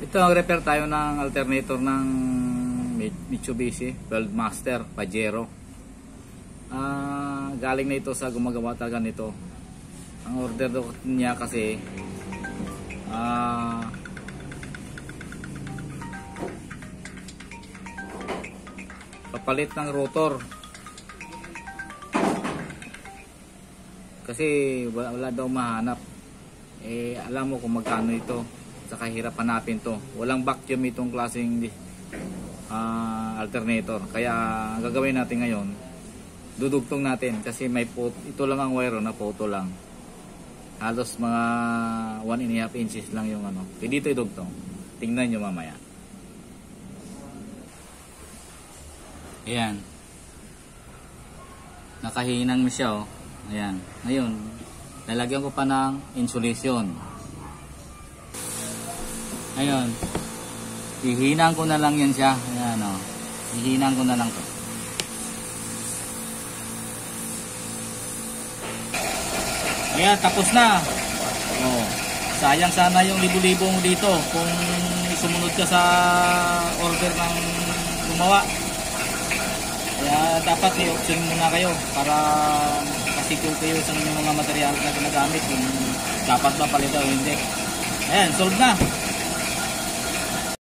Ito, ang-repair tayo ng alternator ng Mitsubishi Worldmaster Pajero. Galing na ito sa gumagawa talaga nito. Ang order niya kasi papalit ng rotor. Kasi wala daw mahanap. Alam mo kung magkano ito. Saka hirap hanapin to. Walang vacuum itong klaseng alternator. Kaya ang gagawin natin ngayon, dudugtong natin kasi may ito lang ang wire na photo lang. Halos mga 1.5 inches lang yung ano. Kaya dito idugtong. Tingnan nyo mamaya. Ayan. Nakahinang mo siya oh. Ayan. Ngayon, lalagyan ko pa ng insulation. Ayun. Ihinang ko na lang yan siya. Ayan o. Ihinang ko na lang to. Ayan, tapos na. Oh, sayang sana yung libo-libo mo dito kung sumunod ka sa order ng gumawa. Kaya dapat may option muna kayo para secure kayo sa mga material na ginagamit kung dapat ba palitan o hindi. Ayan, solved na.